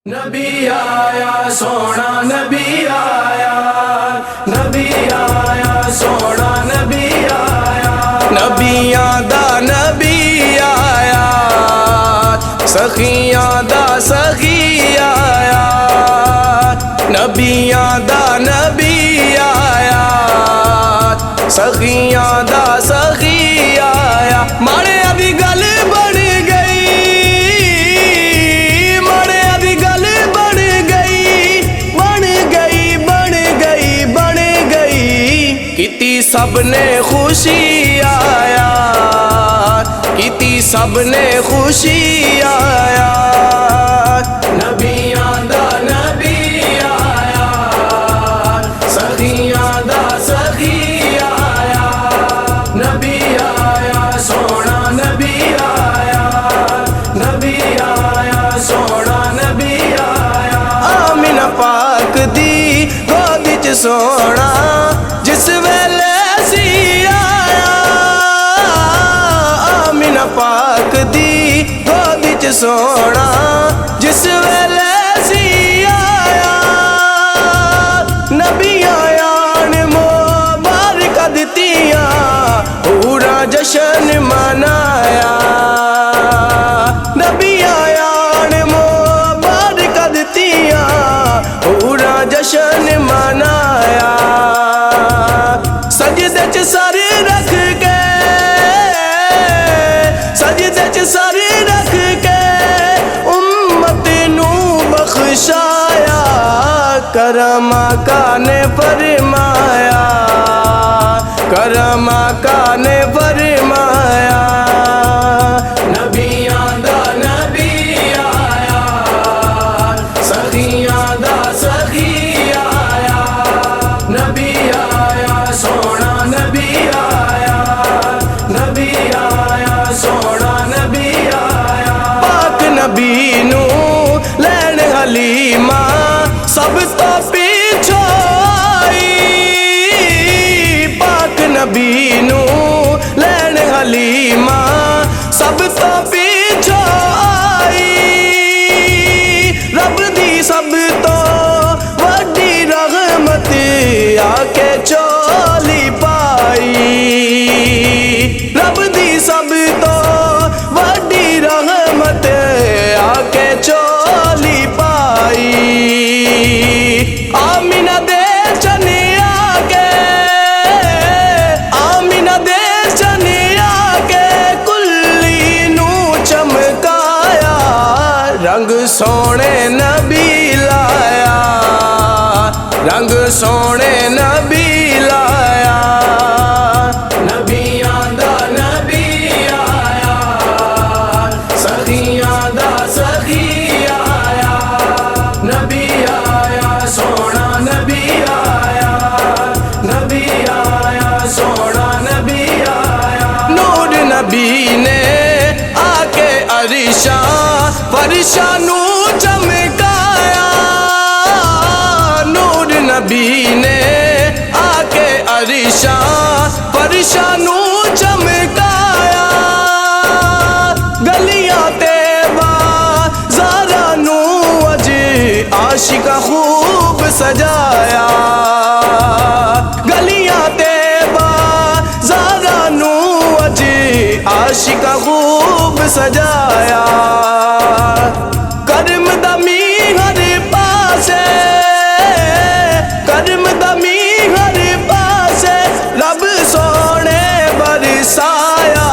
नबी आया सोना नबी आया, नबी आया सोना नबी आया, नबियां दा नबी आया, सखियां दा सखी आया, नबियां दा नबी आया, सखियां दा सखी आया। माड़े अभी गल बन गई, माड़े अभी गल बन गई, बन गई बन गई बन गई। किती सबने खुशी आया, किती सबने खुशी आया। नबियां दा नबी आया, सखियां दा सखी आया, नबी आया सोना नबी आया, नबी आया सोना नबी आया। आमिना पाक दी गोद च सोना जिस वेले सी आया, आमिना पाक दी गोद च सोना जिस वेले सी आया। नबियां आन मुबारक दित्तियां, पूरा जश्न मनाया। नबियां आन मुबारक दित्तियां, पूरा जश्न मनाया। सजदे च सर रख के, सजदे च सर रख के उम्मत नू बख्शाया। करम आका ने फरमाया, करम आका ने फरमाया। नबियां दा नबी आया, सखियां दा सखी आया, नबी आया सोना नबी आया, नबी आया सोना नबी आया। पाक नबी नू लैन हलीमा सब तो पीछो आई, पाक नबी नू लैन हलीमा सब तो पीछो आई। रब दी सब तो वड्डी रहमत आके चोली पाई, रब दी सब तो वड्डी रहमत आके चोली पाई। आमिना दे चने आके, आमिना दे चने आके कुल्ली नू चमकाया। रंग सोने नबी लाया, रंग सोने नबी लाया। नबियां दा नबी आया, सखियां दा सखी आया, नबी आया सोना नबी आया, नबी आया सोना नबी आया। नूर नबी ने आके अरिशा फरिशा नू चमकाया। नूर नबी ने आके अरिशा फरिशा नू चमकाया। गलियां ते बाज़ारा नू अज आशिका खूब सजाया। गलियां ते बाज़ारा नू अज आशिका खूब सजाया। करम दमी हर पासे, करम दमी हर पासे रब सोने बरसाया।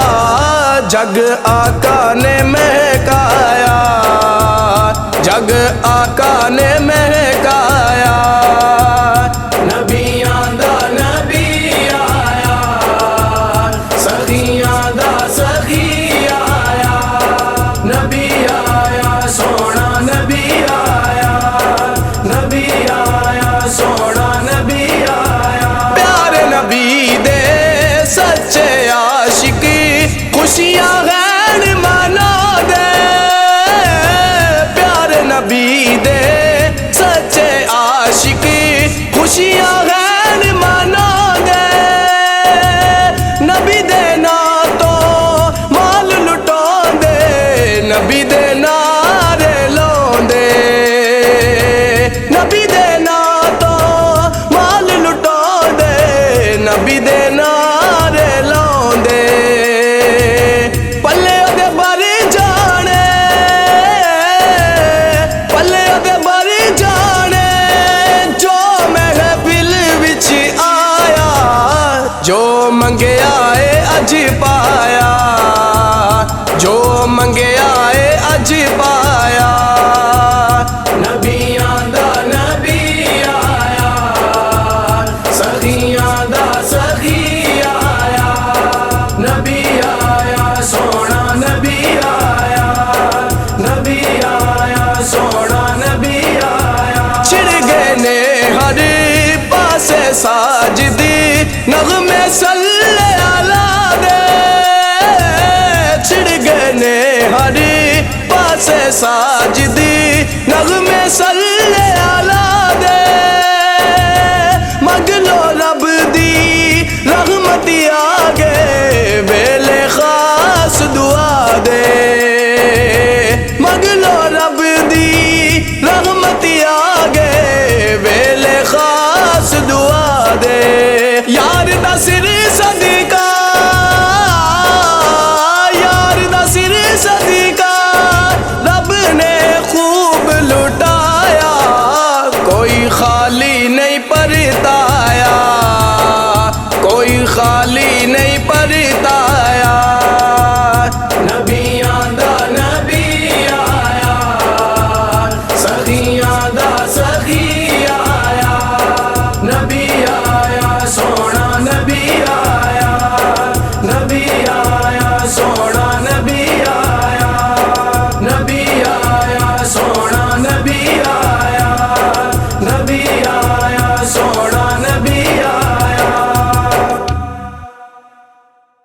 जग आका ने महकाया, जग आका ने महकाया। नबियां दा नबी आया, सखियां दा सखी आया, नबी आया सोना नबी आया, नबी आया सोना नबी आया। प्यारे नबी दे सच्चे आशिक खुशियां गैर मना दे, प्यारे नबी दे सच्चे आशिक खुशियां गैर मना दे। नबी दे ना तो माल लुटांदे, नबी दे नारे लांदे। साजदी नगमे सल्ले आला दे छिड़ गए ने हर पासे साजदी नगमे सल्ले आला दे मगलो रब दी रहमती आगे बेले खास दुआ दे मगलो रब दी रहमती आगे बेले खास दुआ दे यार दा सिर